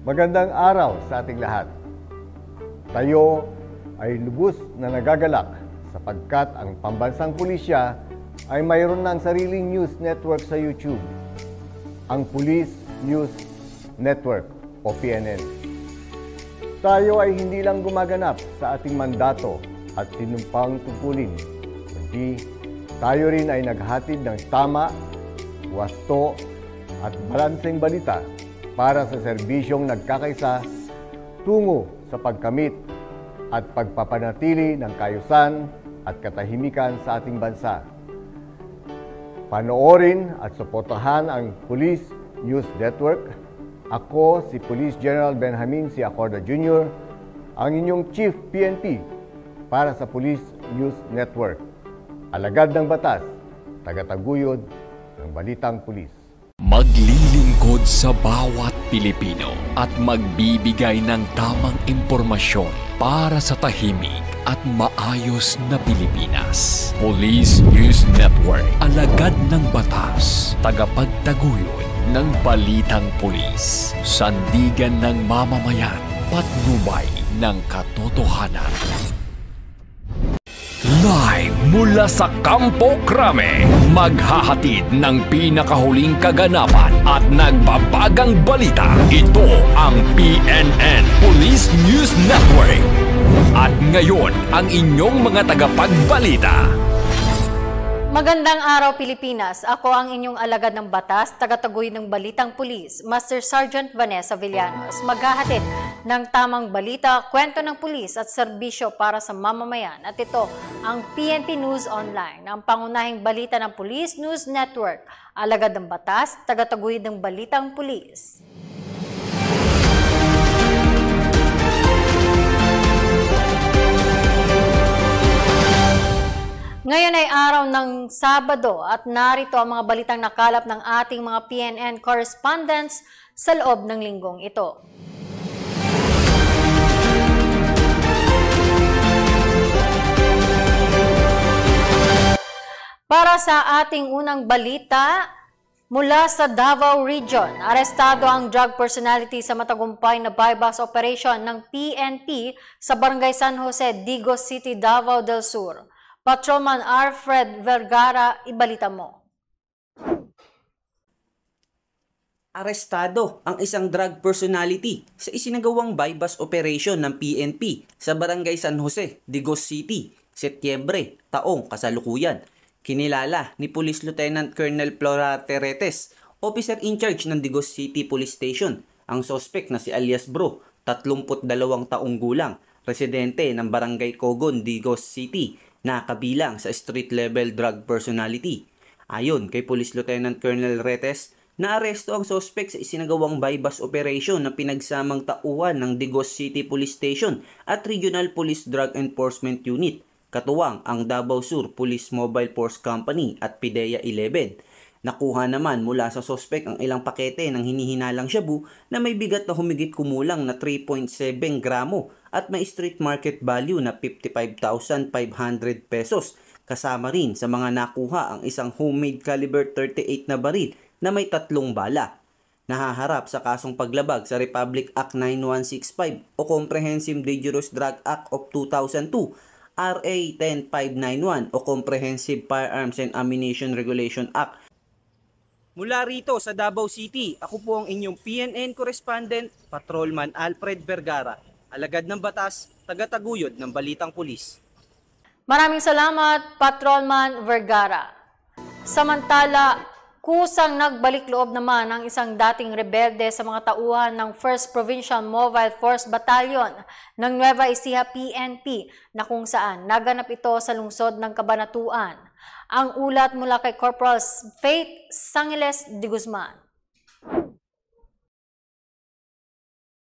Magandang araw sa ating lahat. Tayo ay lubos na nagagalak sapagkat ang pambansang pulisya ay mayroon ng sariling news network sa YouTube, ang Police News Network o PNN. Tayo ay hindi lang gumaganap sa ating mandato at sinumpang tungkulin, kundi tayo rin ay naghatid ng tama, wasto at balanseng balita para sa serbisyong nagkakaisa tungo sa pagkamit at pagpapanatili ng kaayusan at katahimikan sa ating bansa. Panoorin at suportahan ang Police News Network. Ako si Police General Benjamin C. Acorda Jr., ang inyong Chief PNP para sa Police News Network. Alagad ng batas, tagataguyod ng balitang pulis. Maglilingkod sa bawat Pilipino at magbibigay ng tamang impormasyon para sa tahimik at maayos na Pilipinas. Police News Network, alagad ng batas, tagapagtaguyod ng balitang pulis, sandigan ng mamamayan, patnubay ng katotohanan. Live mula sa Campo Crame, maghahatid ng pinakahuling kaganapan at nagbabagang balita. Ito ang PNN Police News Network. At ngayon, ang inyong mga tagapagbalita. Magandang araw Pilipinas. Ako ang inyong alagad ng batas, tagataguyod ng balitang pulis, Master Sergeant Vanessa Villanos. Maghahatid ng tamang balita, kwento ng pulis at serbisyo para sa mamamayan. At ito ang PNP News Online, ang pangunahing balita ng Police News Network, alagad ng batas, tagataguyod ng balitang pulis. Ngayon ay araw ng Sabado at narito ang mga balitang nakalap ng ating mga PNN correspondents sa loob ng linggong ito. Para sa ating unang balita, mula sa Davao Region, arestado ang drug personality sa matagumpay na buy-bust operation ng PNP sa Barangay San Jose, Digos City, Davao del Sur. Patrolman Alfred Vergara, ibalita mo. Arestado ang isang drug personality sa isinagawang buy-bust operation ng PNP sa Barangay San Jose, Digos City, Setyembre, taong kasalukuyan. Kinilala ni Police Lieutenant Colonel Flora Teretes, officer in charge ng Digos City Police Station, ang sospek na si alias Bro, 32 taong gulang, residente ng Barangay Cogon, Digos City, na kabilang sa street-level drug personality. Ayon kay Police Lieutenant Colonel Retes, naaresto ang sospek sa isinagawang buy-bust operation na pinagsamang tauhan ng Digos City Police Station at Regional Police Drug Enforcement Unit, katuwang ang Davao Sur Police Mobile Force Company at PIDEA 11. Nakuha naman mula sa sospek ang ilang pakete ng hinihinalang shabu na may bigat na humigit kumulang na 3.7 gramo at may street market value na 55,500 pesos. Kasama rin sa mga nakuha ang isang homemade caliber 38 na baril na may 3 bala. Nahaharap sa kasong paglabag sa Republic Act 9165 o Comprehensive Dangerous Drug Act of 2002, RA 10591 o Comprehensive Firearms and Ammunition Regulation Act. Mula rito sa Davao City, ako po ang inyong PNN correspondent, Patrolman Alfred Vergara, alagad ng batas, tagataguyod ng balitang pulis. Maraming salamat, Patrolman Vergara. Samantala, kusang nagbalik loob naman ang isang dating rebelde sa mga tauhan ng 1st Provincial Mobile Force Battalion ng Nueva Ecija PNP na kung saan naganap ito sa lungsod ng Cabanatuan. Ang ulat mula kay Corporal Faith Sangiles de Guzman.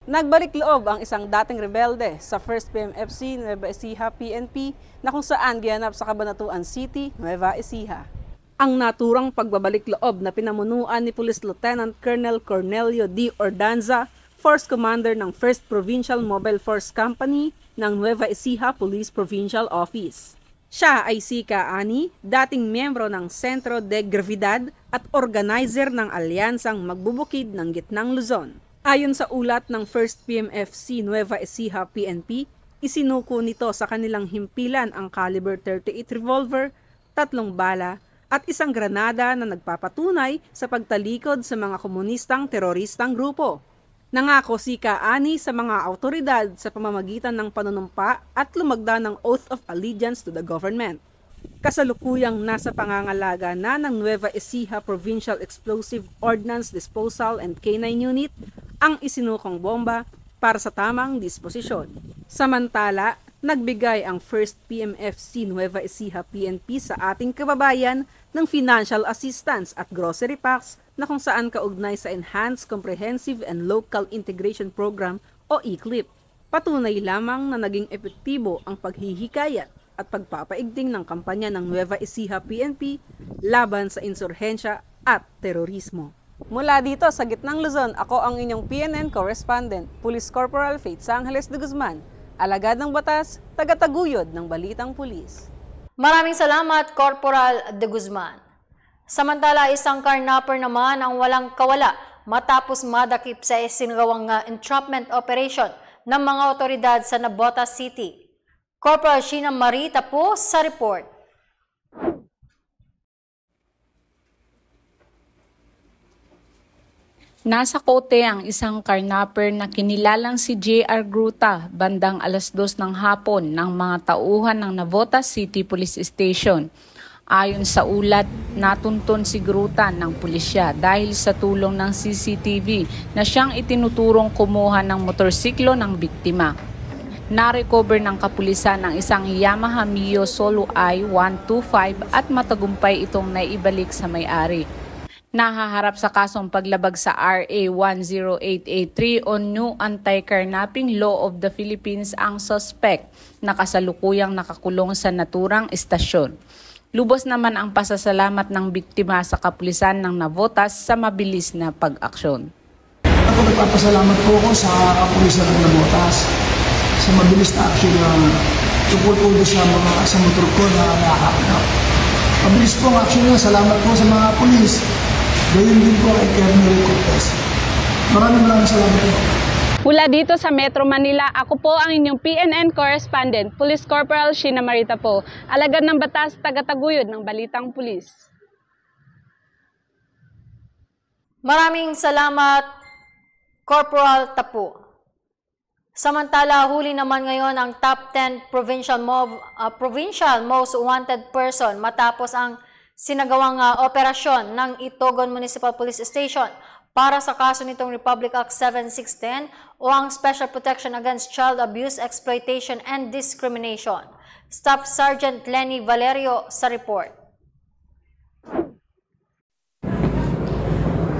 Nagbalik loob ang isang dating rebelde sa 1st PMFC Nueva Ecija PNP na kung saan gihanap sa Cabanatuan City, Nueva Ecija. Ang naturang pagbabalik loob na pinamunuan ni Police Lieutenant Colonel Cornelio D. Ordanza, Force Commander ng 1st Provincial Mobile Force Company ng Nueva Ecija Police Provincial Office. Siya ay si Kaani, dating miyembro ng Centro de Gravidad at organizer ng alyansang magbubukid ng Gitnang Luzon. Ayon sa ulat ng 1st PMFC Nueva Ecija PNP, isinuko nito sa kanilang himpilan ang caliber 38 revolver, 3 bala at isang granada na nagpapatunay sa pagtalikod sa mga komunistang teroristang grupo. Nangako si Kaani sa mga autoridad sa pamamagitan ng panunumpa at lumagda ng Oath of Allegiance to the Government. Kasalukuyang nasa pangangalaga na ng Nueva Ecija Provincial Explosive Ordnance Disposal and K9 Unit ang isinukong bomba para sa tamang disposisyon. Samantala, nagbigay ang 1st PMFC Nueva Ecija PNP sa ating kababayan ng financial assistance at grocery packs na kung saan kaugnay sa Enhanced Comprehensive and Local Integration Program o ECLIP. Patunay lamang na naging epektibo ang paghihikayat at pagpapaigting ng kampanya ng Nueva Ecija PNP laban sa insurhensya at terorismo. Mula dito sa Gitnang Luzon, ako ang inyong PNN correspondent, Police Corporal Faith Angeles de Guzman, alagad ng batas, tagataguyod ng balitang pulis. Maraming salamat, Corporal de Guzman. Samantala, isang carnapper naman ang walang kawala matapos madakip sa isinagawang entrapment operation ng mga otoridad sa Navotas City. Corporal Sheena Marita po sa report. Nasa kote ang isang carnapper na kinilalang si J.R. Gruta bandang 2:00 ng hapon ng mga tauhan ng Navotas City Police Station. Ayon sa ulat, natuntun si Gruta ng pulisya dahil sa tulong ng CCTV na siyang itinuturong kumuha ng motorsiklo ng biktima. Na-recover ng kapulisan ang isang Yamaha Mio Solo I-125 at matagumpay itong naibalik sa may-ari. Nahaharap sa kasong paglabag sa RA 10883 on New Anti-Carnapping Law of the Philippines ang suspect na kasalukuyang nakakulong sa naturang istasyon. Lubos naman ang pasasalamat ng biktima sa kapulisan ng Navotas sa mabilis na pag-aksyon. Ako nagpapasalamat po ako sa kapulisan ng Navotas sa mabilis na aksyon na tungkol po sa motor ko na nakakapinap. Mabilis po ang aksyon niya. Salamat po sa mga pulis. Gayon din po kay Colonel Cortez. Maraming salamat po. Mula dito sa Metro Manila, ako po ang inyong PNN correspondent, Police Corporal Sheena Marita po, alagad ng batas, tagataguyod ng balitang pulis. Maraming salamat, Corporal Tapu. Samantala, huli naman ngayon ang top 10 provincial most wanted person matapos ang sinagawang operasyon ng Itogon Municipal Police Station para sa kaso nitong Republic Act 7610 o ang Special Protection Against Child Abuse, Exploitation and Discrimination. Staff Sergeant Lenny Valerio sa report.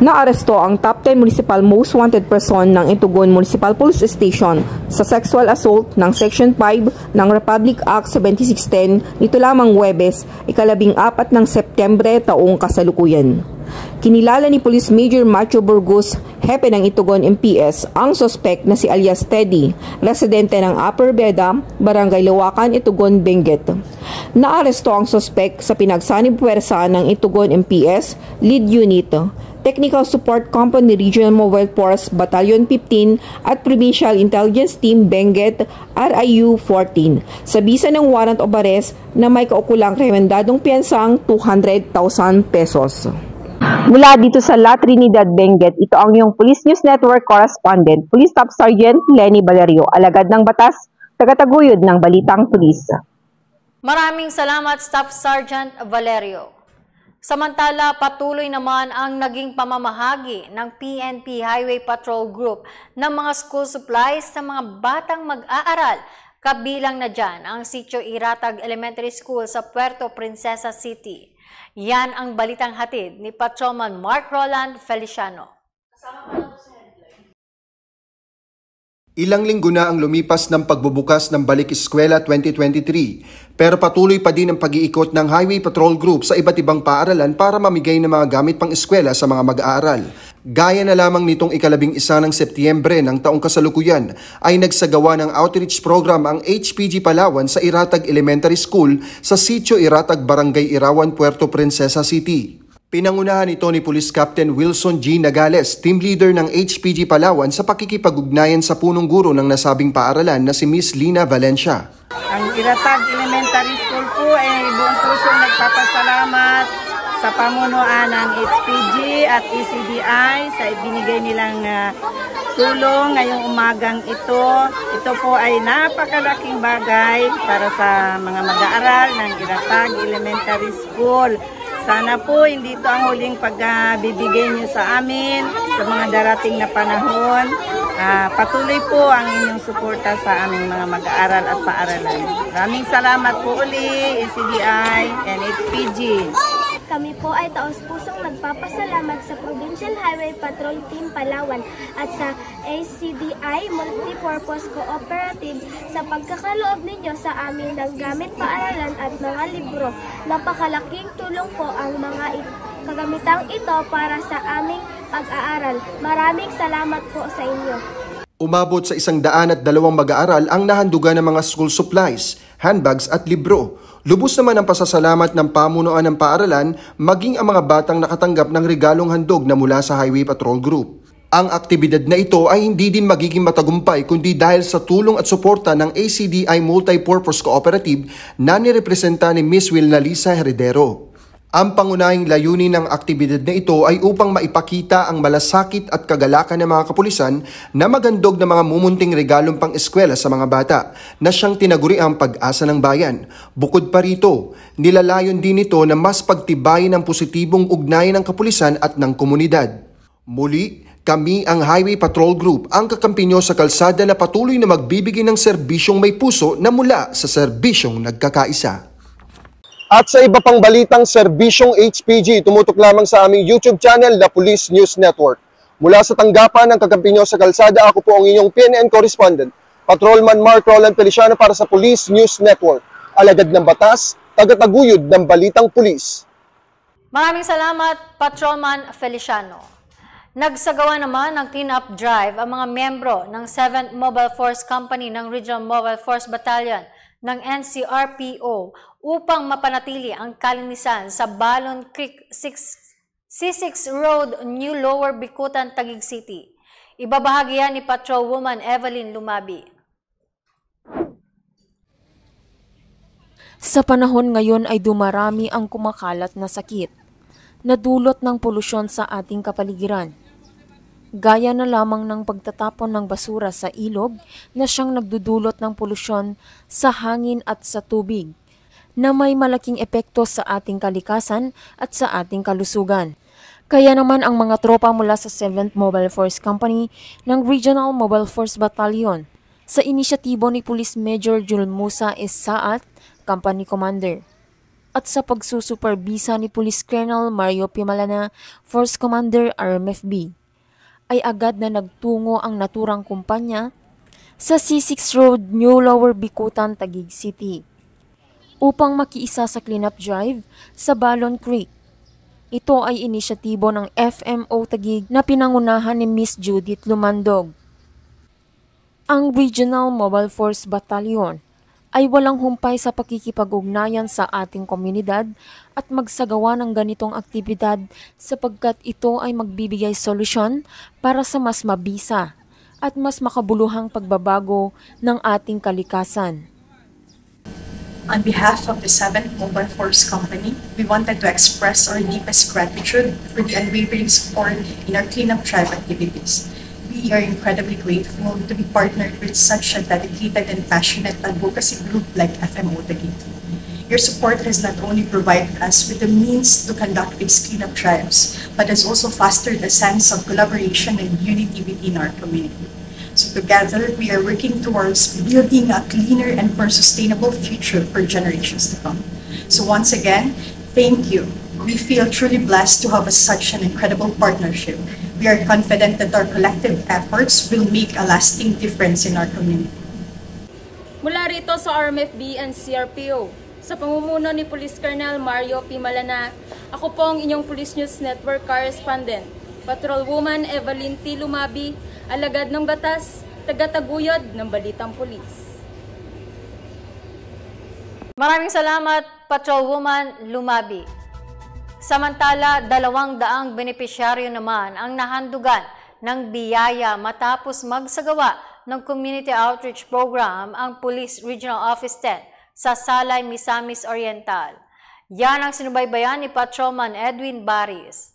Naaresto ang top 10 municipal most wanted person ng Itugon Municipal Police Station sa sexual assault ng Section 5 ng Republic Act 7610 nito lamang Huwebes, 14 ng Setyembre taong kasalukuyan. Kinilala ni Police Major Macho Burgos, hepe ng Itugon MPS, ang suspect na si alias Teddy, residente ng Upper Beda, Barangay Lawakan, Itugon, Benguet. Naaresto ang suspect sa pinagsanib puwersa ng Itugon MPS Lead Unit, Technical Support Company Regional Mobile Force Battalion 15 at Provincial Intelligence Team Benguet RIU 14 sa bisa ng warrant of arrest na may kaukulang remendadong piyansang 200,000 pesos. Mula dito sa La Trinidad, Benguet, ito ang iyong Police News Network correspondent, Police Staff Sergeant Lenny Valerio, alagad ng batas, tagataguyod ng balitang pulis. Maraming salamat, Staff Sergeant Valerio. Samantala, patuloy naman ang naging pamamahagi ng PNP Highway Patrol Group ng mga school supplies sa mga batang mag-aaral. Kabilang na dyan ang Sitio Iratag Elementary School sa Puerto Princesa City. Yan ang balitang hatid ni Patrolman Mark Roland Feliciano. Ilang linggo na ang lumipas ng pagbubukas ng Balik Eskwela 2023, pero patuloy pa din ang pag-iikot ng Highway Patrol Group sa iba't ibang paaralan para mamigay ng mga gamit pang eskwela sa mga mag-aaral. Gaya na lamang nitong 11 ng Setyembre ng taong kasalukuyan ay nagsagawa ng outreach program ang HPG Palawan sa Iratag Elementary School sa Sitio Iratag, Barangay Irawan, Puerto Princesa City. Pinangunahan ito ni Police Captain Wilson G. Nagales, team leader ng HPG Palawan sa pakikipag-ugnayan sa punong guro ng nasabing paaralan na si Miss Lina Valencia. Ang Iratag Elementary School po ay buong pusong nagpapasalamat sa pamunuan ng HPG at ECDI sa ibinigay nilang tulong ngayong umagang ito. Ito po ay napakalaking bagay para sa mga mag-aaral ng Iratag Elementary School. Sana po hindi ito ang huling pagbibigay niyo sa amin sa mga darating na panahon. Patuloy po ang inyong suporta sa aming mga mag-aaral at paaralan. Maraming salamat po uli, ECDI and HPG. Kami po ay taos-pusong nagpapasalamat sa Provincial Highway Patrol Team Palawan at sa ACDI Multipurpose Cooperative sa pagkakaloob ninyo sa amin ng gamit paaralan at mga libro. Napakalaking tulong po ang mga kagamitang ito para sa aming pag-aaral. Maraming salamat po sa inyo. Umabot sa 102 mag-aaral ang nahandugan ng mga school supplies, handbags at libro. Lubos naman ang pasasalamat ng pamunuan ng paaralan maging ang mga batang nakatanggap ng regalong handog na mula sa Highway Patrol Group. Ang aktibidad na ito ay hindi din magiging matagumpay kundi dahil sa tulong at suporta ng ACDI Multipurpose Cooperative na nirepresenta ni Miss Wilna Lisa Heredero. Ang pangunahing layunin ng aktibidad na ito ay upang maipakita ang malasakit at kagalakan ng mga kapulisan na magandog na mga mumunting regalong pang-eskwela sa mga bata na siyang tinaguriang pag-asa ng bayan. Bukod pa rito, nilalayon din ito na mas pagtibayin ang positibong ugnayan ng kapulisan at ng komunidad. Muli, kami ang Highway Patrol Group ang kakampi nyo sa kalsada na patuloy na magbibigay ng serbisyong may puso na mula sa serbisyong nagkakaisa. At sa iba pang balitang serbisyong HPG, tumutok lamang sa aming YouTube channel na Police News Network. Mula sa tanggapan ng kakampi nyo sa kalsada, ako po ang inyong PNN correspondent, Patrolman Mark Roland Feliciano para sa Police News Network. Alagad ng batas, tagataguyod ng balitang pulis. Maraming salamat, Patrolman Feliciano. Nagsagawa naman ng clean-up drive ang mga membro ng 7th Mobile Force Company ng Regional Mobile Force Battalion ng NCRPO upang mapanatili ang kalinisan sa Balon Creek C6 Road, New Lower Bicutan, Taguig City. Ibabahagi yan ni Patrolwoman Evelyn Lumabi. Sa panahon ngayon ay dumarami ang kumakalat na sakit na dulot ng polusyon sa ating kapaligiran. Gaya na lamang ng pagtatapon ng basura sa ilog na siyang nagdudulot ng polusyon sa hangin at sa tubig, na may malaking epekto sa ating kalikasan at sa ating kalusugan. Kaya naman ang mga tropa mula sa 7th Mobile Force Company ng Regional Mobile Force Battalion sa inisyatibo ni Police Major Jul Musa Saat, Company Commander, at sa pagsusuperbisa ni Police Colonel Mario Pimalana, Force Commander RMFB, ay agad na nagtungo ang naturang kumpanya sa C6 Road, New Lower Bicutan, Taguig City, upang makiisa sa cleanup drive sa Balon Creek. Ito ay inisyatibo ng FMO Taguig na pinangunahan ni Miss Judith Lumandog. Ang Regional Mobile Force Battalion ay walang humpay sa pakikipag-ugnayan sa ating komunidad at magsagawa ng ganitong aktibidad sapagkat ito ay magbibigay solusyon para sa mas mabisa at mas makabuluhang pagbabago ng ating kalikasan. On behalf of the 7th Mobile Force Company, we wanted to express our deepest gratitude for the unwavering support in our cleanup drive activities. We are incredibly grateful to be partnered with such a dedicated and passionate advocacy group like FMO Taguig. Your support has not only provided us with the means to conduct these cleanup drives, but has also fostered a sense of collaboration and unity within our community. So together, we are working towards building a cleaner and more sustainable future for generations to come. So once again, thank you. We feel truly blessed to have such an incredible partnership. We are confident that our collective efforts will make a lasting difference in our community. Mula rito sa RMFB and CRPO, sa pamumuno ni Police Colonel Mario Pimalana, ako po ang inyong Police News Network correspondent, Patrolwoman Evelyn T. Lumabi, alagad ng batas, tagataguyod ng balitang pulis. Maraming salamat, Patrolwoman Lumabi. Samantala, 200 benepisyaryo naman ang nahandugan ng biyaya matapos magsagawa ng Community Outreach Program ang Police Regional Office 10 sa Salay, Misamis Oriental. Yan ang sinubaybayan ni Patrolman Edwin Baris.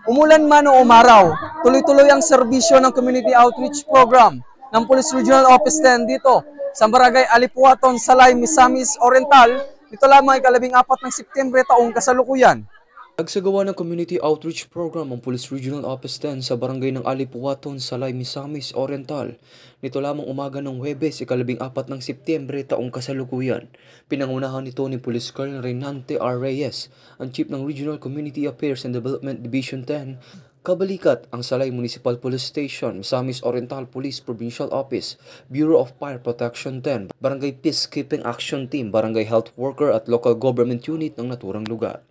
Umulan man o umaraw, tuloy-tuloy ang serbisyo ng Community Outreach Program ng Police Regional Office 10 dito sa Barangay Alipuaton, Salay, Misamis Oriental. Ito lamang ay 14 ng Setyembre taong kasalukuyan. Nagsagawa ng Community Outreach Program ang Police Regional Office 10 sa Barangay ng Alipuaton, Salay, Misamis Oriental. Nito lamang umaga ng Huwebes, 14 ng Setyembre taong kasalukuyan. Pinangunahan nito ni Police Colonel Reynante R. Reyes, ang Chief ng Regional Community Affairs and Development Division 10, kabalikat ang Salay Municipal Police Station, Misamis Oriental Police Provincial Office, Bureau of Fire Protection 10, Barangay Peacekeeping Action Team, Barangay Health Worker at Local Government Unit ng naturang lugar.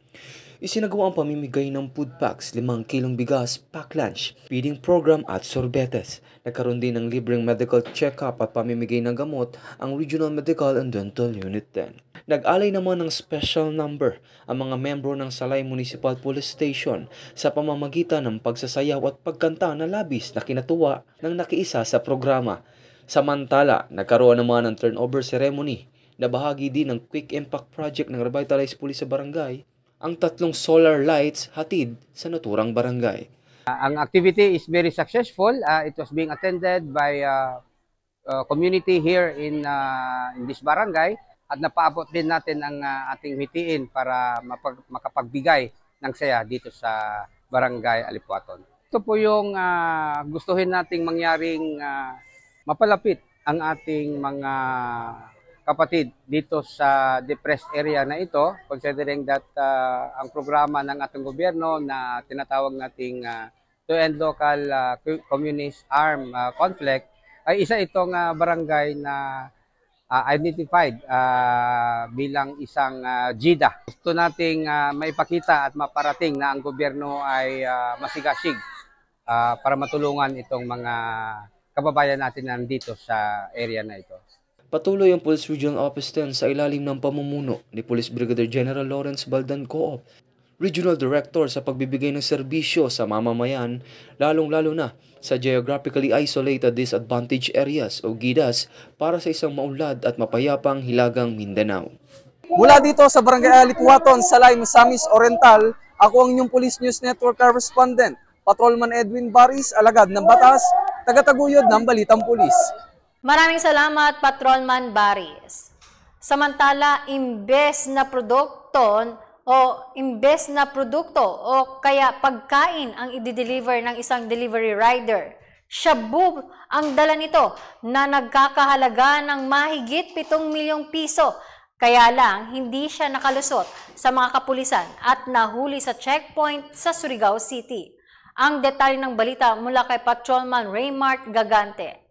Isinagawa ang pamimigay ng food packs, 5 kilong bigas, pack lunch, feeding program at sorbetes. Nagkaroon din ng libreng medical check-up at pamimigay ng gamot ang Regional Medical and Dental Unit 10. Nag-alay naman ng special number ang mga membro ng Salay Municipal Police Station sa pamamagitan ng pagsasayaw at pagkanta na labis na kinatuwa ng nakiisa sa programa. Samantala, nagkaroon naman ng turnover ceremony na bahagi din ng Quick Impact Project ng Revitalized Police sa barangay, ang 3 solar lights hatid sa naturang barangay. Ang activity is very successful. It was being attended by community here in this barangay at napaabot din natin ang ating mitiin para makapagbigay ng saya dito sa barangay Alipuaton. Ito po yung gustuhin nating mangyaring mapalapit ang ating mga kapatid dito sa depressed area na ito, considering that ang programa ng ating gobyerno na tinatawag nating to end local communist armed conflict ay isa itong barangay na identified bilang isang JIDA. Gusto nating maipakita at maparating na ang gobyerno ay masigasig para matulungan itong mga kababayan natin nandito sa area na ito. Patuloy ang Police Regional Office 10 sa ilalim ng pamumuno ni Police Brigadier General Lawrence Baldan Coop, Regional Director sa pagbibigay ng serbisyo sa mamamayan, lalong-lalo na sa geographically isolated disadvantaged areas o GIDAs para sa isang maunlad at mapayapang hilagang Mindanao. Mula dito sa Barangay Alipuaton, Salay, Misamis Oriental, ako ang inyong Police News Network Correspondent, Patrolman Edwin Baris, alagad ng batas, tagataguyod ng Balitang Pulis. Maraming salamat, Patrolman Baris. Samantala, imbes na produkto o kaya pagkain ang i-deliver ng isang delivery rider, shabu ang dala nito na nagkakahalaga ng mahigit 7 milyong piso. Kaya lang, hindi siya nakalusot sa mga kapulisan at nahuli sa checkpoint sa Surigao City. Ang detalye ng balita mula kay Patrolman Raymart Gagante.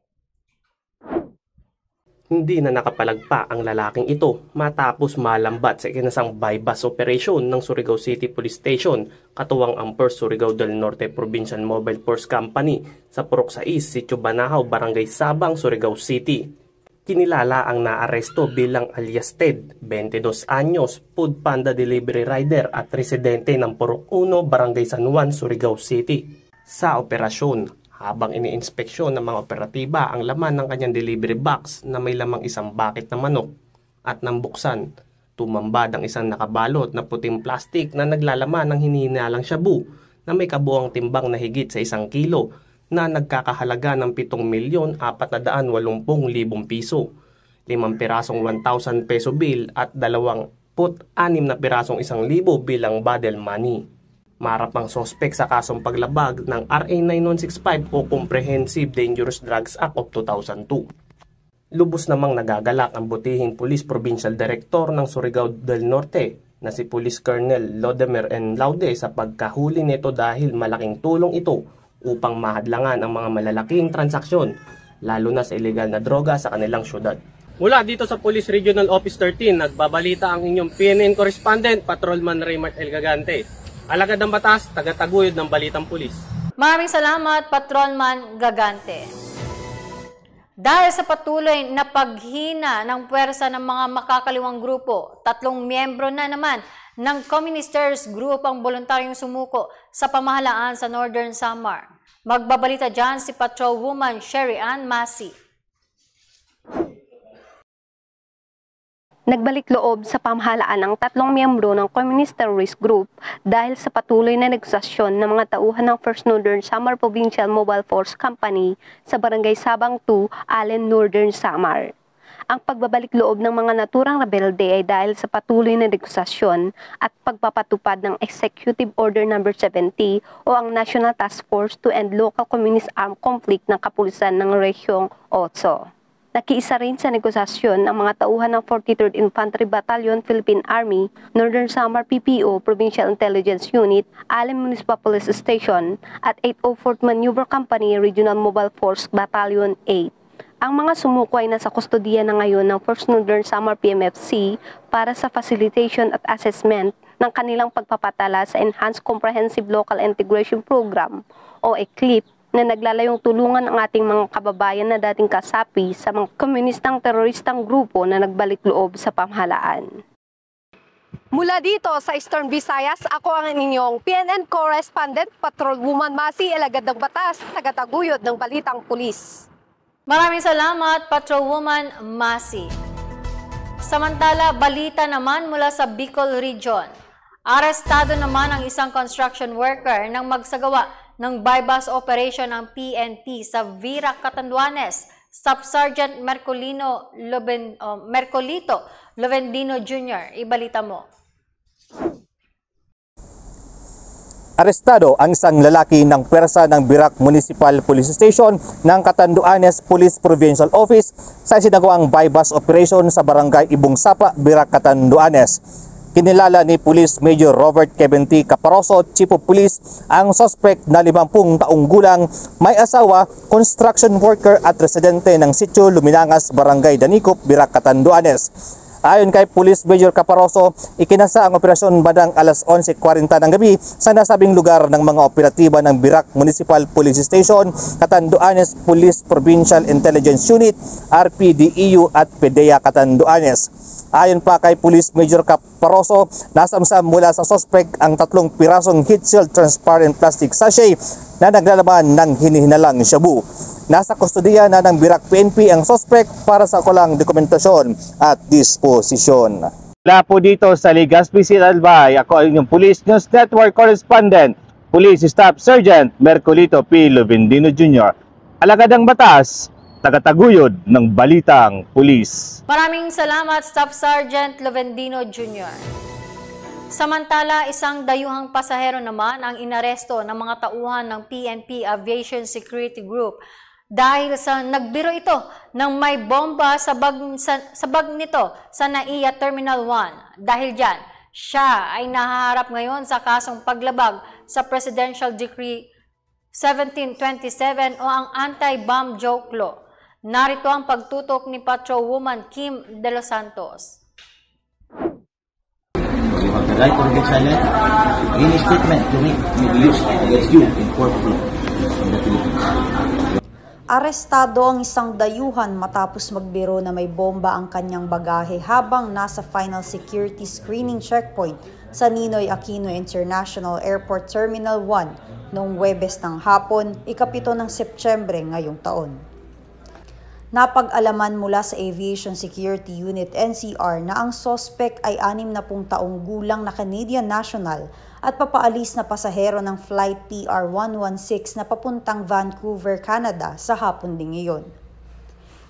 Hindi na nakapalagpa ang lalaking ito matapos malambat sa ikinasang bypass operation ng Surigao City Police Station katuwang ang 1st Surigao del Norte Provincial Mobile Force Company sa Purok 6, Sitio Banahaw, Barangay Sabang, Surigao City. Kinilala ang naaresto bilang alias Ted, 22 anyos, food panda delivery rider at residente ng Purok 1, Barangay San Juan, Surigao City. Sa operasyon, habang iniinspeksyon ng mga operatiba ang laman ng kanyang delivery box na may lamang isang bucket na manok at nang buksan, tumambad ang isang nakabalot na puting plastik na naglalaman ng hinihinalang shabu na may kabuang timbang na higit sa 1 kilo na nagkakahalaga ng 7,480,000 piso, 5 pirasong 1,000 peso bill at 26 na pirasong 1,000 bilang badel money. Marap ang sospek sa kasong paglabag ng RA 9165 o Comprehensive Dangerous Drugs Act of 2002. Lubos namang nagagalak ang butihing Police Provincial Director ng Surigao del Norte na si Police Colonel Lodemer N. Laude sa pagkahuli nito dahil malaking tulong ito upang mahadlangan ang mga malalaking transaksyon, lalo na sa ilegal na droga sa kanilang syudad. Mula dito sa Police Regional Office 13, nagbabalita ang inyong PNN Correspondent, Patrolman Raymart L. Gagante. Alagad ng batas, tagataguyod ng Balitang Pulis. Maraming salamat, Patrolman Gagante. Dahil sa patuloy na paghina ng puwersa ng mga makakaliwang grupo, 3 miyembro na naman ng Communisters Group ang voluntaryong sumuko sa pamahalaan sa Northern Samar. Magbabalita dyan si Patrolwoman Sherry Ann Masi. Nagbalik loob sa pamahalaan ang 3 miyembro ng Communist Terrorist Group dahil sa patuloy na negosasyon ng mga tauhan ng First Northern Samar Provincial Mobile Force Company sa Barangay Sabang 2, Allen, Northern Samar. Ang pagbabalik loob ng mga naturang rebelde ay dahil sa patuloy na negosasyon at pagpapatupad ng Executive Order No. 70 o ang National Task Force to End Local Communist Armed Conflict ng Kapulisan ng Rehiong 8. Nakiisa rin sa negosasyon ang mga tauhan ng 43rd Infantry Battalion, Philippine Army, Northern Samar PPO, Provincial Intelligence Unit, Allen Municipal Police Station, at 804th Maneuver Company, Regional Mobile Force Battalion 8. Ang mga sumuko ay nasa kustodiya na ngayon ng First Northern Samar PMFC para sa facilitation at assessment ng kanilang pagpapatala sa Enhanced Comprehensive Local Integration Program o ECLIP na naglalayong tulungan ang ating mga kababayan na dating kasapi sa mga komunistang teroristang grupo na nagbalik loob sa pamahalaan. Mula dito sa Eastern Visayas, ako ang inyong PNN Correspondent, Patrolwoman Masi, alagad ng batas, tagataguyod ng balitang pulis. Maraming salamat, Patrolwoman Masi. Samantala, balita naman mula sa Bicol Region. Arestado naman ang isang construction worker nang magsagawa ng bypass operation ng PNP sa Virac, Catanduanes. Staff Sergeant Mercolito Lovendino Jr. Ibalita mo. Arestado ang isang lalaki ng pwersa ng Virac Municipal Police Station ng Catanduanes Police Provincial Office sa isinagawang bypass operation sa Barangay Ibong Sapa, Virac, Catanduanes. Kinilala ni Police Major Robert Kevin T. Caparoso, Chief of Police, ang suspect na 50 taong gulang, may asawa, construction worker at residente ng Sitio Luminangas, Barangay Danicop, Virac, Catanduanes. Ayon kay Police Major Caparoso, ikinasa ang operasyon bandang alas 11:40 ng gabi sa nasabing lugar ng mga operatiba ng Virac Municipal Police Station, Catanduanes Police Provincial Intelligence Unit, RPDEU at PDEA Catanduanes. Ayon pa kay Police Major Caparoso, nasamsam mula sa suspect ang 3 pirasong heat seal transparent plastic sachet na naglalaman ng hinihinalang shabu. Nasa kustodiya na ng Virac PNP ang suspect para sa kulang dokumentasyon at disposisyon. Mula po dito sa Legazpi City, Albay, ako ang inyong Police News Network Correspondent, Police Staff Sergeant Mercolito P. Lovendino Jr. Alagad ng batas, tagataguyod ng balitang pulis. Maraming salamat, Staff Sergeant Lovendino Jr. Samantala, isang dayuhang pasahero naman ang inaresto ng mga tauhan ng PNP Aviation Security Group dahil sa nagbiro ito ng may bomba sa bag nito sa NAIA Terminal 1. Dahil dyan, siya ay nahaharap ngayon sa kasong paglabag sa Presidential Decree 1727 o ang Anti-Bomb Joke Law. Narito ang pagtutok ni Patrolwoman Kim De Los Santos. You have the right to remain silent. Any statement you make may be used against you in court of law in the Philippines. Arestado ang isang dayuhan matapos magbiro na may bomba ang kanyang bagahe habang nasa final security screening checkpoint sa Ninoy Aquino International Airport Terminal 1 noong Huwebes ng hapon, 7 ng Setyembre ngayong taon. Napag-alaman mula sa Aviation Security Unit NCR na ang suspect ay 60 taong gulang na Canadian national at papaalis na pasahero ng Flight PR-116 na papuntang Vancouver, Canada sa hapon ding iyon.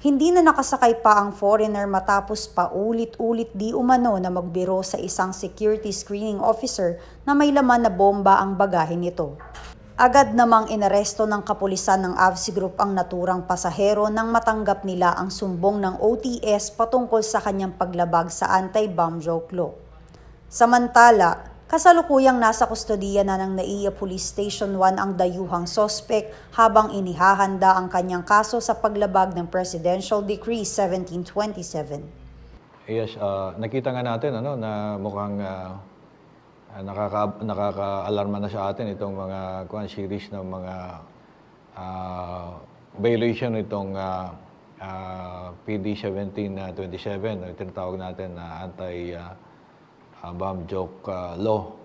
Hindi na nakasakay pa ang foreigner matapos paulit-ulit di umano na magbiro sa isang security screening officer na may laman na bomba ang bagahe nito. Agad namang inaresto ng kapulisan ng AVSI Group ang naturang pasahero nang matanggap nila ang sumbong ng OTS patungkol sa kanyang paglabag sa Anti-Bomb Joke Law. Samantala, kasalukuyang nasa kustodiya na ng NAIA Police Station 1 ang dayuhang suspect habang inihahanda ang kanyang kaso sa paglabag ng Presidential Decree 1727. Yes, nakita nga natin na mukhang nakaka-alarma na sa atin itong mga series ng mga violation itong PD 1727, o tinatawag natin na anti-bomb joke law.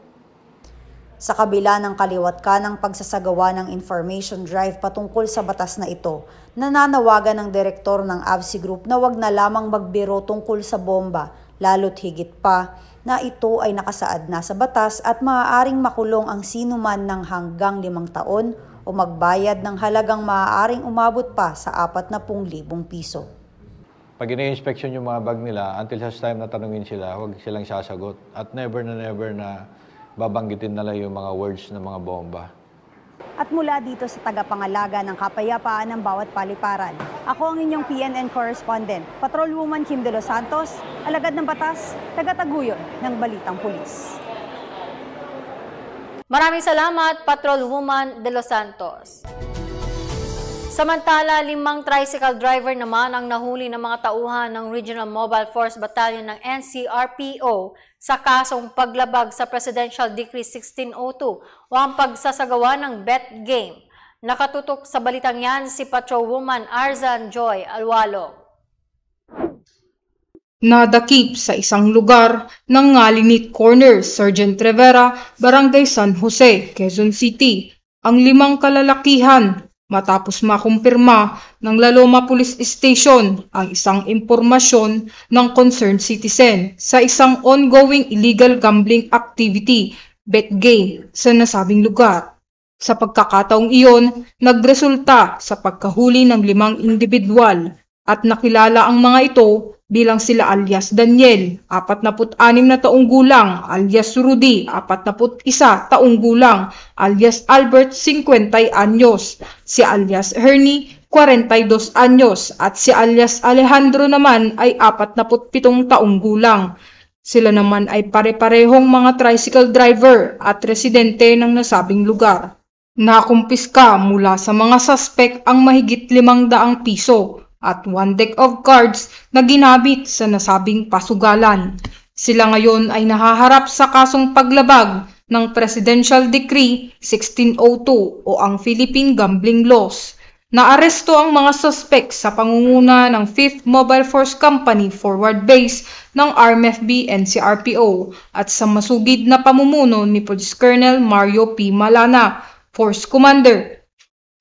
Sa kabila ng kaliwat ka ng pagsasagawa ng information drive patungkol sa batas na ito, nananawagan ng direktor ng AFC Group na wag na lamang magbiro tungkol sa bomba, lalo't higit pa na ito ay nakasaad na sa batas at maaaring makulong ang sinuman ng hanggang 5 taon o magbayad ng halagang maaaring umabot pa sa 40,000 piso. Pag ina-inspection yung mga bag nila, until such time na tanungin sila, huwag silang sasagot. At never na babanggitin nila yung mga words ng mga bomba. At mula dito sa tagapangalaga ng kapayapaan ng bawat paliparan, ako ang inyong PNN correspondent, Patrolwoman Kim De Los Santos, alagad ng batas, tagataguyod ng Balitang Pulis. Maraming salamat, Patrolwoman De Los Santos. Samantala, 5 tricycle driver naman ang nahuli ng mga tauhan ng Regional Mobile Force Battalion ng NCRPO sa kasong paglabag sa Presidential Decree 1602 o ang pagsasagawa ng bet game. Nakatutok sa balitang yan si Patrolwoman Arzan Joy Alwalo. Nadakip sa isang lugar ng Ngalinit Corner, Sergeant Rivera, Barangay San Jose, Quezon City, ang 5 kalalakihan matapos makumpirma ng Laloma Police Station ang isang impormasyon ng concerned citizen sa isang ongoing illegal gambling activity, bet game, sa nasabing lugar. Sa pagkakataong iyon, nagresulta sa pagkahuli ng 5 individual at nakilala ang mga ito bilang sila alias Daniel, 46 na taong gulang, alias Rudy, 41 taong gulang, alias Albert, 50 anyos, si alias Hernie, 42 anyos, at si alias Alejandro naman ay 47 taong gulang. Sila naman ay pare-parehong mga tricycle driver at residente ng nasabing lugar. Nakumpiska mula sa mga suspect ang mahigit 500 piso at 1 deck of cards na ginamit sa nasabing pasugalan. Sila ngayon ay nahaharap sa kasong paglabag ng Presidential Decree 1602 o ang Philippine Gambling Laws. Naaresto ang mga suspect sa pangunguna ng 5th Mobile Force Company Forward Base ng RMFB NCRPO at sa masugid na pamumuno ni Police Colonel Mario P. Malana, Force Commander.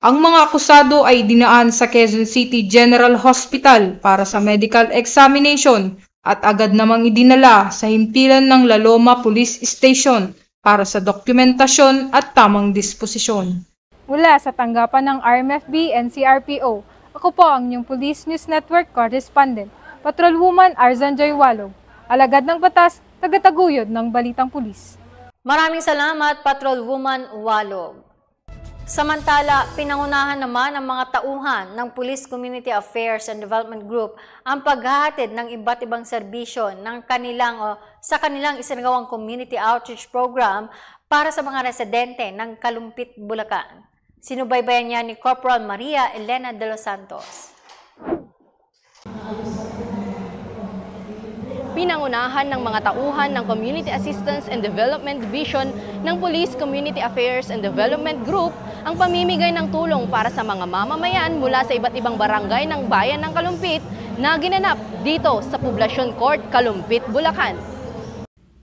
Ang mga akusado ay dinaan sa Quezon City General Hospital para sa medical examination at agad namang idinala sa himpilan ng Laloma Police Station para sa dokumentasyon at tamang disposisyon. Mula sa tanggapan ng RMFB NCRPO, ako po ang inyong Police News Network correspondent, Patrolwoman Arzan Joy Walog, alagad ng batas, tagataguyod ng Balitang Pulis. Maraming salamat, Patrolwoman Walog. Samantala, pinangunahan naman ng mga tauhan ng Police Community Affairs and Development Group ang paghahatid ng iba't ibang serbisyo ng sa kanilang isinagawang community outreach program para sa mga residente ng Kalumpit, Bulacan. Sinubaybayan niya ni Corporal Maria Elena de los Santos. Pinangunahan ng mga tauhan ng Community Assistance and Development Division ng Police Community Affairs and Development Group ang pamimigay ng tulong para sa mga mamamayan mula sa iba't ibang barangay ng bayan ng Kalumpit na ginanap dito sa Poblacion Court, Kalumpit, Bulacan.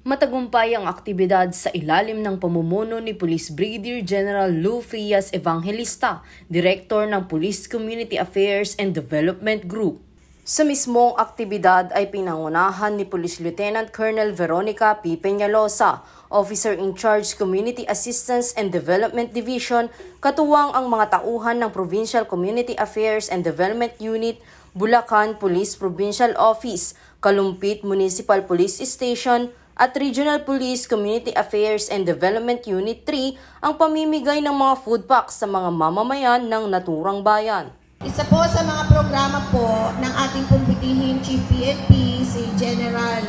Matagumpay ang aktibidad sa ilalim ng pamumuno ni Police Brigadier General Lou Frias Evangelista, Director ng Police Community Affairs and Development Group. Sa mismong aktibidad ay pinangunahan ni Police Lieutenant Colonel Veronica P. Peñalosa, Officer in Charge Community Assistance and Development Division, katuwang ang mga tauhan ng Provincial Community Affairs and Development Unit, Bulacan Police Provincial Office, Kalumpit Municipal Police Station, at Regional Police Community Affairs and Development Unit 3 ang pamimigay ng mga food packs sa mga mamamayan ng naturang bayan. Isa po sa mga programa po ng ating pumbitihing Chief PNP, si General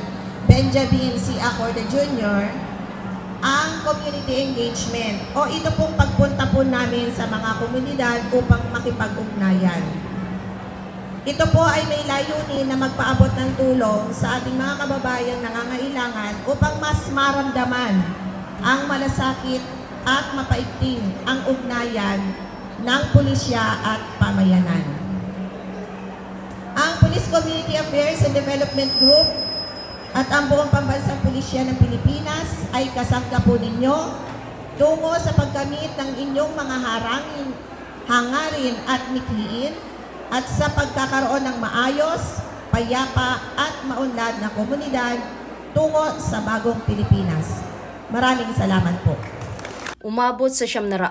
Benjamin C. Acorda Jr., ang community engagement o ito pong pagpunta po namin sa mga komunidad upang makipag-ugnayan. Ito po ay may layunin na magpaabot ng tulong sa ating mga kababayang nangangailangan upang mas maramdaman ang malasakit at mapaigting ang ugnayan ng pulisya at pamayanan. Community Affairs and Development Group at ang buong pambansang pulisya ng Pilipinas ay kasangga po ninyo tungo sa paggamit ng inyong mga hangarin at mithiin at sa pagkakaroon ng maayos, payapa at maunlad na komunidad tungo sa bagong Pilipinas. Maraming salamat po. Umabot sa 750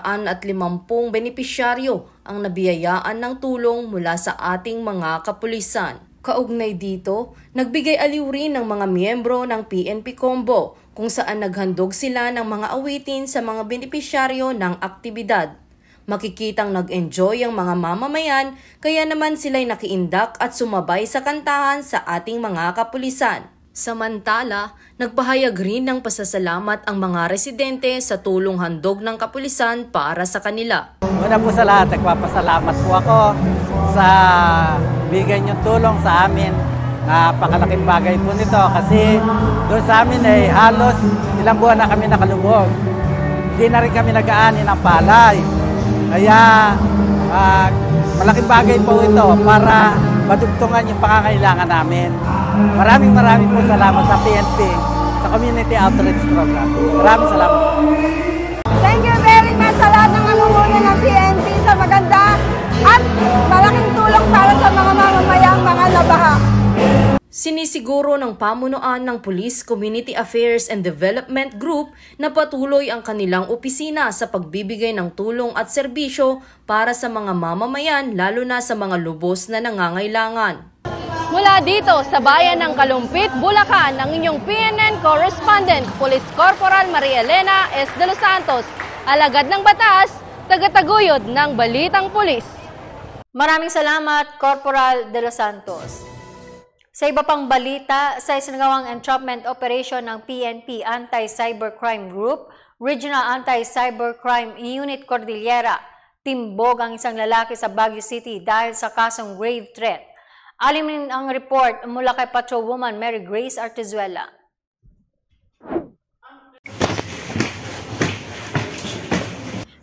benepisyaryo ang nabiyayaan ng tulong mula sa ating mga kapulisan. Kaugnay dito, nagbigay aliw rin ng mga miyembro ng PNP Combo kung saan naghandog sila ng mga awitin sa mga benepisyaryo ng aktibidad. Makikitang nag-enjoy ang mga mamamayan kaya naman sila'y nakiindak at sumabay sa kantahan sa ating mga kapulisan. Samantala, nagpahayag rin ng pasasalamat ang mga residente sa tulong handog ng kapulisan para sa kanila. Una po sa lahat, nagpapasalamat po ako sa bigay niyong tulong sa amin. Napakalaking bagay po nito kasi doon sa amin ay halos ilang buwan na kami nakalubog. Hindi na rin kami nag-aani ng palay. Kaya malaking bagay po ito para madugtungan yung pangangailangan namin. Maraming po salamat sa PNP, sa Community Outreach Program. Maraming salamat. Thank you very much sa lahat ng namumuno ng PNP sa maganda at malaking tulong para sa mga mamamayang mga nabaha. Sinisiguro ng pamunuan ng Police Community Affairs and Development Group na patuloy ang kanilang opisina sa pagbibigay ng tulong at serbisyo para sa mga mamamayan lalo na sa mga lubos na nangangailangan. Mula dito sa bayan ng Kalumpit, Bulacan, ang inyong PNN correspondent, Police Corporal Maria Elena S. de los Santos, alagad ng batas, tagataguyod ng Balitang Pulis. Maraming salamat, Corporal de los Santos. Sa iba pang balita, sa isinagawang entrapment operation ng PNP Anti-Cybercrime Group, Regional Anti-Cybercrime Unit Cordillera, timbog ang isang lalaki sa Baguio City dahil sa kasong grave threat. Alimin ang report mula kay Patrolwoman Mary Grace Artezuela.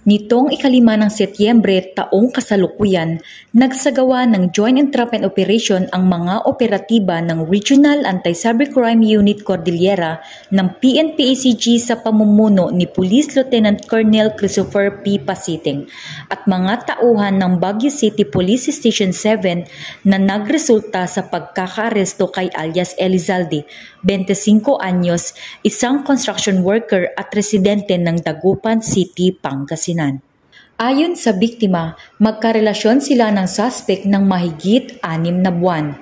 Nitong 5 ng Setyembre taong kasalukuyan, nagsagawa ng Joint Entrapment Operation ang mga operatiba ng Regional Anti-Cybercrime Unit Cordillera ng PNP-ACG sa pamumuno ni Police Lieutenant Colonel Christopher P. Pasiting at mga tauhan ng Baguio City Police Station 7 na nagresulta sa pagkakaaresto kay alias Elizalde, 25 anyos, isang construction worker at residente ng Dagupan City, Pangasinan. Ayon sa biktima, magkarelasyon sila ng suspect ng mahigit 6 na buwan.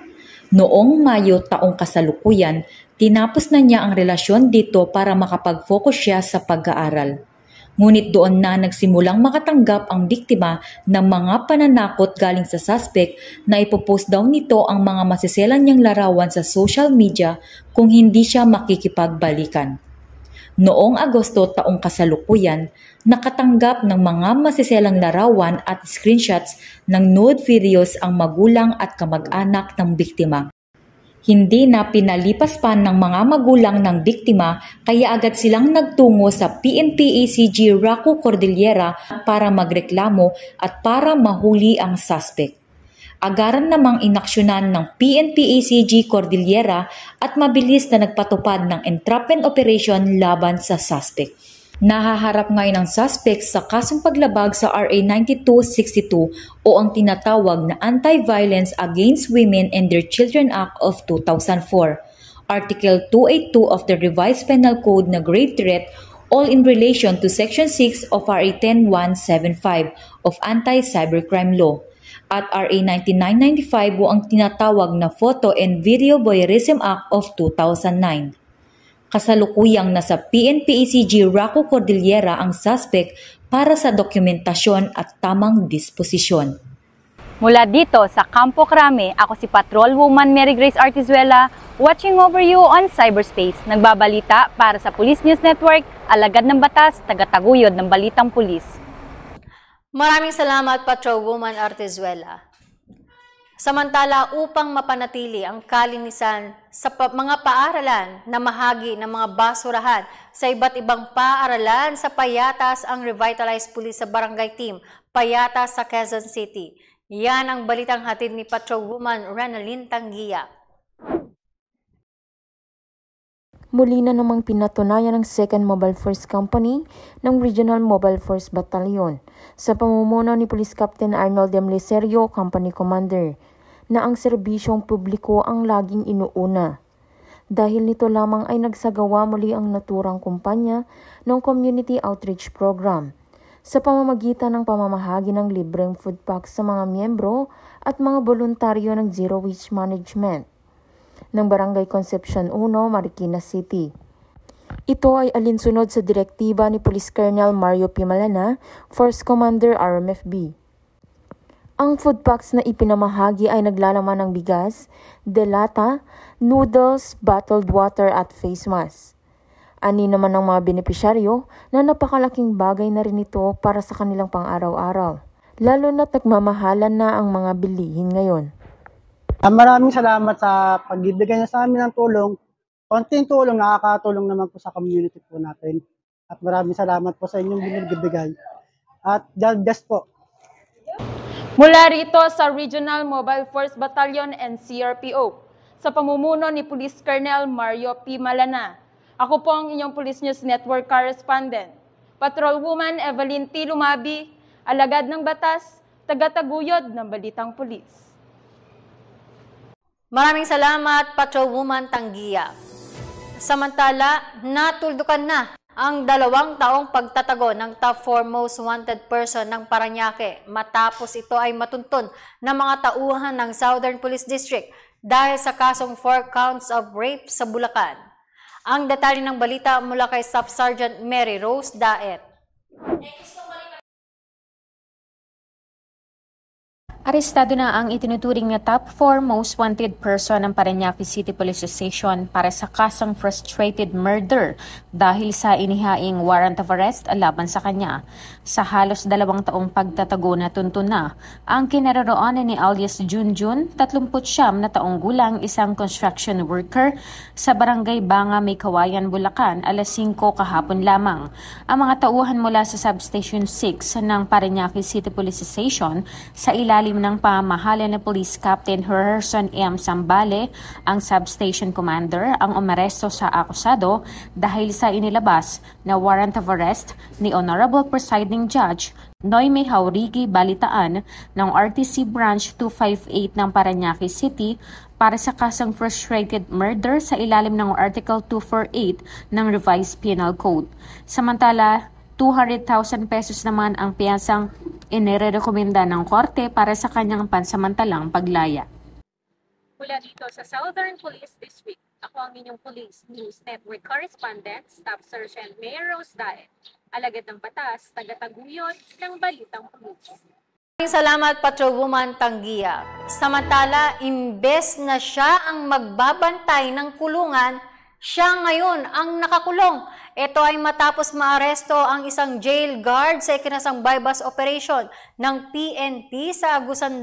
Noong Mayo taong kasalukuyan, tinapos na niya ang relasyon dito para makapag-focus siya sa pag-aaral. Ngunit doon na nagsimulang makatanggap ang biktima ng mga pananakot galing sa suspect na ipopost daw nito ang mga masiselang niyang larawan sa social media kung hindi siya makikipagbalikan. Noong Agosto taong kasalukuyan, nakatanggap ng mga masiselang larawan at screenshots ng nude videos ang magulang at kamag-anak ng biktima. Hindi na pinalipas pa ng mga magulang ng biktima kaya agad silang nagtungo sa PNP-ACG Raco Cordillera para magreklamo at para mahuli ang suspect. Agaran namang inaksyonan ng PNP-ACG Cordillera at mabilis na nagpatupad ng entrapment operation laban sa suspect. Nahaharap ngayon ang suspect sa kasong paglabag sa RA 9262 o ang tinatawag na Anti-Violence Against Women and Their Children Act of 2004, Article 282 of the Revised Penal Code na grave threat, all in relation to Section 6 of RA 10175 of Anti-Cybercrime Law, at RA 9995 o ang tinatawag na Photo and Video Voyeurism Act of 2009. Kasalukuyang nasa PNP-ACG Raco Cordillera ang suspect para sa dokumentasyon at tamang disposisyon. Mula dito sa Campo Crame, ako si Patrolwoman Mary Grace Artezuela, watching over you on cyberspace. Nagbabalita para sa Police News Network, alagad ng batas, tagataguyod ng Balitang Pulis. Maraming salamat, Patrolwoman Artezuela. Samantala, upang mapanatili ang kalinisan sa mga paaralan na mahagi ng mga basurahan sa iba't ibang paaralan sa Payatas ang Revitalized Police sa Barangay Team Payatas sa Quezon City. Yan ang balitang hatid ni Patrolwoman Renalyn Tanguia. Muli na namang pinatunayan ng 2nd Mobile Force Company ng Regional Mobile Force Battalion sa pamumuno ni Police Captain Arnold M. Licerio, Company Commander, na ang serbisyong publiko ang laging inuuna. Dahil nito lamang ay nagsagawa muli ang naturang kumpanya ng Community Outreach Program sa pamamagitan ng pamamahagi ng libreng food packs sa mga miyembro at mga voluntaryo ng Zero Waste Management ng Barangay Concepcion 1, Marikina City. Ito ay alinsunod sa direktiba ni Police Colonel Mario P. Malana, Force Commander RMFB. Ang food packs na ipinamahagi ay naglalaman ng bigas, delata, noodles, bottled water at face mask. Ani naman ng mga benepisyaryo na napakalaking bagay na rin ito para sa kanilang pang-araw-araw, lalo na't nagmamahalan na ang mga bilihin ngayon. Maraming salamat sa pagbibigay niya sa amin ng tulong. Konting tulong, nakakatulong naman po sa community po natin. At maraming salamat po sa inyong binibigay. At God bless po. Mula rito sa Regional Mobile Force Battalion and CRPO, sa pamumuno ni Police Colonel Mario P. Malana, ako po ang inyong Police News Network Correspondent, Patrolwoman Evelyn T. Lumabi, alagad ng batas, tagataguyod ng Balitang Pulis. Maraming salamat, Patrolwoman Tanguia. Samantala, natuldukan na ang 2 taong pagtatago ng top 4 most wanted person ng Parañaque matapos ito ay matuntun ng mga tauhan ng Southern Police District dahil sa kasong 4 counts of rape sa Bulacan. Ang detalye ng balita mula kay Staff Sergeant Mary Rose Daet. Arestado na ang itinuturing na top 4 most wanted person ng Parañaque City Police Station para sa kasong frustrated murder dahil sa inihaing warrant of arrest laban sa kanya. Sa halos 2 taong pagtatago na tuntun na ang kinaroroonan ni alias Junjun, 39 na taong gulang, isang construction worker sa Barangay Banga, May Kawayan, Bulacan, alas 5 kahapon lamang. Ang mga tauhan mula sa Substation 6 ng Parañaque City Police Station sa ilalim ng pamamahala ni Police Captain Herson M. Sambale, ang substation commander, ang umaresto sa akusado dahil sa inilabas na warrant of arrest ni Honorable Presiding Judge Noyme Haurigi Balitaan ng RTC Branch 258 ng Parañaque City para sa kasong frustrated murder sa ilalim ng Article 248 ng Revised Penal Code. Samantala, 200,000 pesos naman ang piyasang inirekomenda ng korte para sa kanyang pansamantalang paglaya. Mula dito sa Southern Police District, ako ang inyong Police News Network Correspondent, Staff Sergeant Mary Rose Daet, alagad ng batas, tagataguyod ng Balitang Pulis. Salamat, Patrolwoman Tanguia. Samantala, imbes na siya ang magbabantay ng kulungan, siya ngayon ang nakakulong. Ito ay matapos maaresto ang isang jail guard sa ikinasang bypass operation ng PNP sa Agusan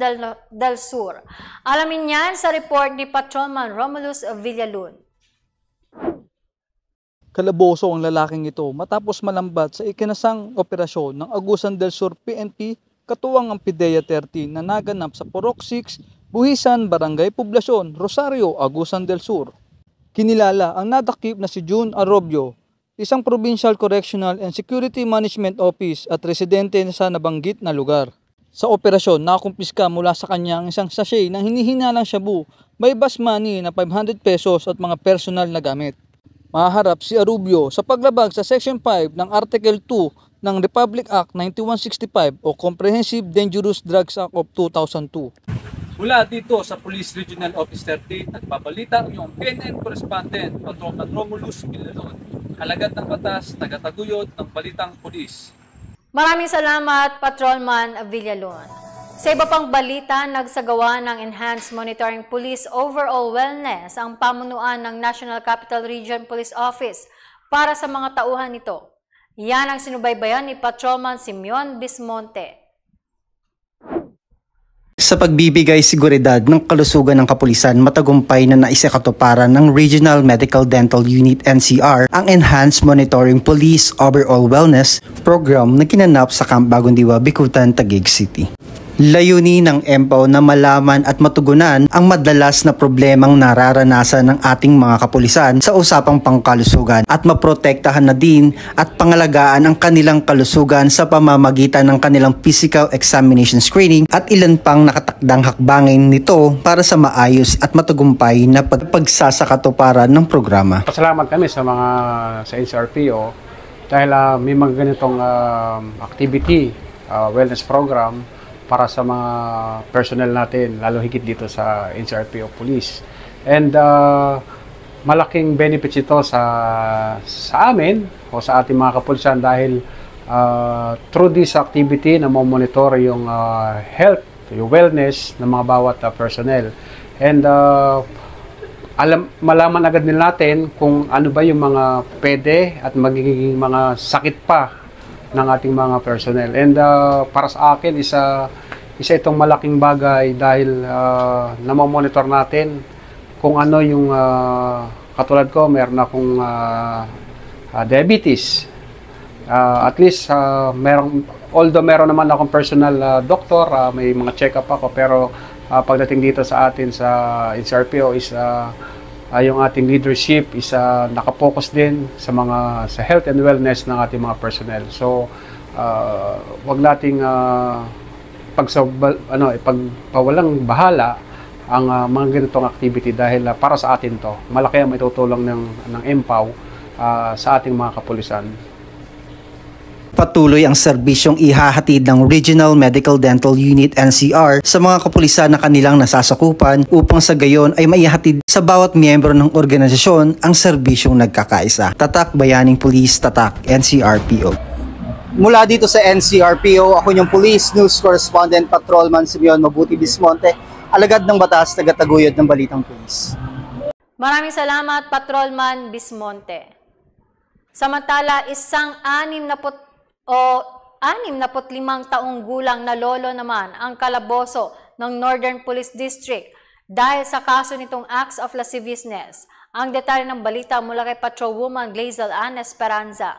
del Sur. Alamin yan sa report ni Patrolman Romulus Villalun. Kalaboso ang lalaking ito matapos malambat sa ikinasang operasyon ng Agusan del Sur PNP katuwang ang PIDEA 13 na naganap sa Purok 6, Buhisan, Barangay Poblasyon, Rosario, Agusan del Sur. Kinilala ang nadakip na si June Arrobio, isang Provincial Correctional and Security Management Office at residente sa nabanggit na lugar. Sa operasyon, nakumpiska mula sa kanya ang isang sachet ng hinihinalang shabu, may bus money na 500 pesos at mga personal na gamit. Maharap si Arrobio sa paglabag sa Section 5 ng Article 2 ng Republic Act 9165 o Comprehensive Dangerous Drugs Act of 2002. Mula dito sa Police Regional Office 13 at babalita ang iyong PNN Correspondent, Patrolman Romulus Villalon, alagad ng batas, tagataguyod ng Balitang Pulis. Maraming salamat, Patrolman Villalon. Sa iba pang balita, nagsagawa ng Enhanced Monitoring Police Overall Wellness ang pamunuan ng National Capital Region Police Office para sa mga tauhan nito. Yan ang sinubaybayan ni Patrolman Simeon Bismonte. Sa pagbibigay seguridad ng kalusugan ng kapulisan, matagumpay na naisikatuparan ng Regional Medical Dental Unit NCR ang Enhanced Monitoring Police Overall Wellness Program na kinanap sa Camp Bagong Diwa, Bicutan, Taguig City. Layunin ng MPAW na malaman at matugunan ang madalas na problemang nararanasan ng ating mga kapulisan sa usapang pangkalusugan at maprotektahan na din at pangalagaan ang kanilang kalusugan sa pamamagitan ng kanilang physical examination screening at ilan pang nakatakdang hakbangin nito para sa maayos at matagumpay na pagsasakatuparan ng programa. Pasalamat kami sa NCRPO dahil may mga ganitong activity, wellness program para sa mga personnel natin, lalo higit dito sa NCRPO Police. And malaking benefits ito sa amin o sa ating mga kapulisan dahil through this activity na monitor yung health, yung wellness ng mga bawat personnel. And malaman agad nila natin kung ano ba yung mga pwede at magiging mga sakit pa ng ating mga personnel. And para sa akin, isa itong malaking bagay dahil namamonitor natin kung ano yung katulad ko, meron akong diabetes. At least, although meron naman akong personal doctor, may mga check-up ako, pero pagdating dito sa atin sa NCRPO is yung ating leadership is nakapokus din sa health and wellness ng ating mga personnel. So wag nating pagpawalang bahala ang mga ganitong activity dahil para sa atin to malaki ang maitutulong ng MPAW sa ating mga kapulisan. Patuloy ang serbisyong ihahatid ng Regional Medical Dental Unit NCR sa mga kapulisan na kanilang nasasakupan upang sa gayon ay maihatid sa bawat miyembro ng organisasyon ang serbisyong nagkakaisa. Tatak Bayaning Police, Tatak NCRPO. Mula dito sa NCRPO, ako yung Police News Correspondent Patrolman Simeon Mabuti Bismonte, alagad ng batas, tagataguyod ng Balitang Pulis. Maraming salamat, Patrolman Bismonte. Samantala, 65 taong gulang na lolo naman ang kalaboso ng Northern Police District dahil sa kaso nitong acts of lasciviousness. Ang detalye ng balita mula kay Patrolwoman Glazel Ann Esperanza.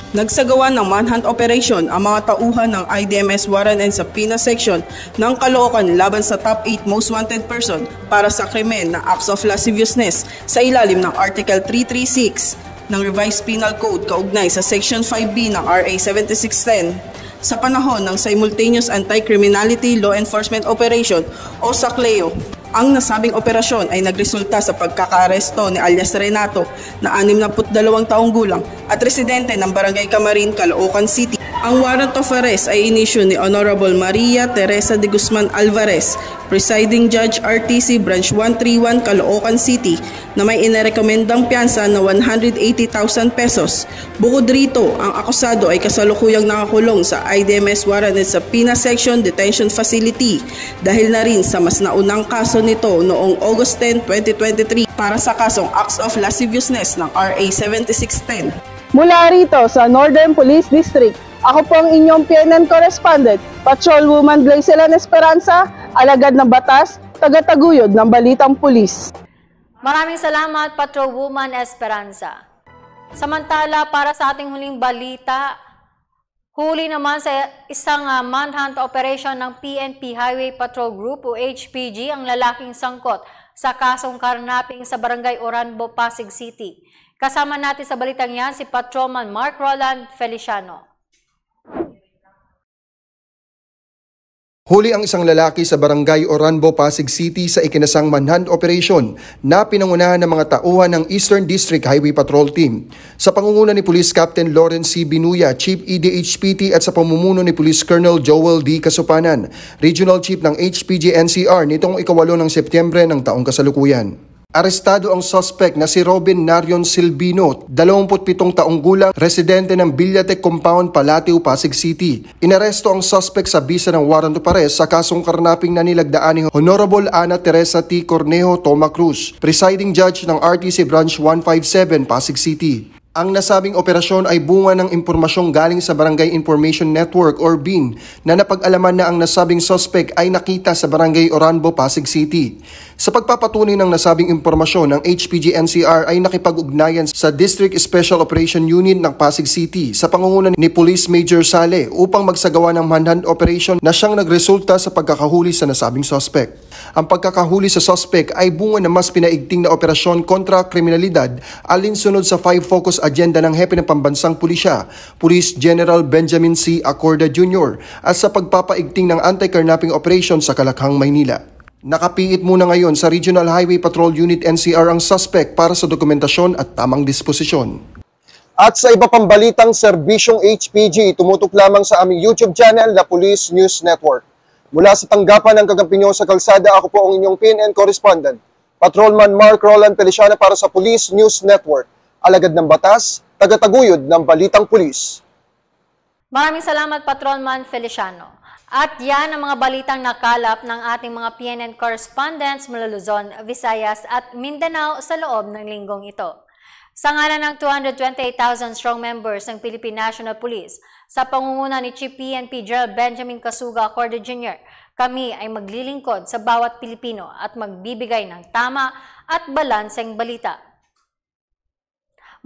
Nagsagawa ng manhunt operation ang mga tauhan ng IDMS Warren and Sapina Section ng Caloocan laban sa top 8 most wanted person para sa krimen na acts of lasciviousness sa ilalim ng Article 336 ng Revised Penal Code kaugnay sa Section 5B ng RA 7610 sa panahon ng Simultaneous Anti-Criminality Law Enforcement Operation o SACLEO. Ang nasabing operasyon ay nagresulta sa pagkakaaresto ni alias Renato na 62 taong gulang at residente ng Barangay Camarin, Caloocan City. Ang warrant of arrest ay inisyu ni Honorable Maria Teresa de Guzman Alvarez, Presiding Judge RTC Branch 131 Caloocan City na may inirekomendang piyansa na 180,000 pesos. Bukod rito, ang akusado ay kasalukuyang nakakulong sa IDMS Warren and Sapina Section Detention Facility dahil na rin sa mas naunang kaso nito noong August 10, 2023 para sa kasong acts of lasciviousness ng RA 7610. Mula rito sa Northern Police District, ako po ang inyong PNN Correspondent, Patrolwoman Glazel Ann Esperanza, alagad ng batas, tagataguyod ng Balitang Pulis. Maraming salamat, Patrolwoman Esperanza. Samantala, para sa ating huling balita, huli naman sa isang manhunt operation ng PNP Highway Patrol Group o HPG ang lalaking sangkot sa kasong karnaping sa Barangay Oranbo, Pasig City. Kasama natin sa balitang yan si Patrolman Mark Roland Feliciano. Huli ang isang lalaki sa Barangay Oranbo, Pasig City sa ikinasang manhunt operation na pinangunahan ng mga tauhan ng Eastern District Highway Patrol Team. Sa pangunguna ni Police Captain Lawrence C. Binuya, Chief EDHPT at sa pamumuno ni Police Colonel Joel D. Kasupanan, Regional Chief ng HPG NCR nitong 8 ng Setyembre ng taong kasalukuyan. Arestado ang suspect na si Robin Narion Silvino, 27 taong gulang, residente ng Villatec Compound, Palateo, Pasig City. Inaresto ang suspect sa bisa ng warrant of arrest sa kasong karnaping na nilagdaan ni Honorable Ana Teresa T. Cornejo Toma Cruz, Presiding Judge ng RTC Branch 157, Pasig City. Ang nasabing operasyon ay bunga ng impormasyong galing sa Barangay Information Network or BIN na napag-alaman na ang nasabing suspect ay nakita sa Barangay Oranbo, Pasig City. Sa pagpapatunay ng nasabing impormasyon, ang HPG-NCR ay nakipag-ugnayan sa District Special Operation Unit ng Pasig City sa pangunguna ni Police Major Sale upang magsagawa ng manhunt operation na siyang nagresulta sa pagkakahuli sa nasabing suspect. Ang pagkakahuli sa suspect ay bunga ng mas pinaigting na operasyon kontra kriminalidad alinsunod sa 5 focus agenda ng Hepe ng Pambansang Pulisya, Police General Benjamin C. Acorda Jr. at sa pagpapaigting ng anti-kidnapping operation sa Kalakhang, Maynila. Nakapiit muna ngayon sa Regional Highway Patrol Unit NCR ang suspect para sa dokumentasyon at tamang disposisyon. At sa iba pang balitang serbisyong HPG, tumutok lamang sa aming YouTube channel na Police News Network. Mula sa tanggapan ng kakampi nyo sa kalsada, ako po ang inyong PNN correspondent, Patrolman Mark Roland Feliciano para sa Police News Network. Alagad ng batas, tagataguyod ng balitang pulis. Maraming salamat, Patrolman Feliciano. At yan ang mga balitang nakalap ng ating mga PNN correspondents mula Luzon, Visayas at Mindanao sa loob ng linggong ito. Sa ngalan ng 228,000 strong members ng Philippine National Police, sa pangunguna ni Chief PNP General Benjamin Casuga Acorda Jr., kami ay maglilingkod sa bawat Pilipino at magbibigay ng tama at balanseng balita.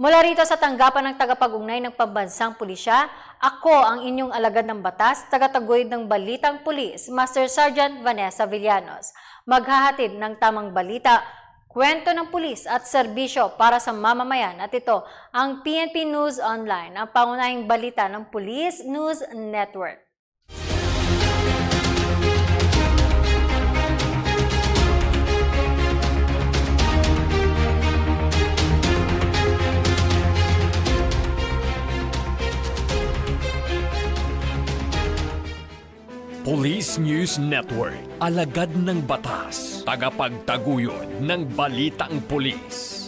Mula rito sa tanggapan ng tagapag-ugnay ng Pambansang Pulisya, ako ang inyong alagad ng batas, tagataguyod ng Balitang Pulis, Master Sergeant Vanessa Villanos. Maghahatid ng tamang balita, kwento ng pulis at serbisyo para sa mamamayan at ito ang PNP News Online, ang pangunahing balita ng Police News Network. Police News Network, alagad ng batas, tagapagtaguyod ng balitang pulis.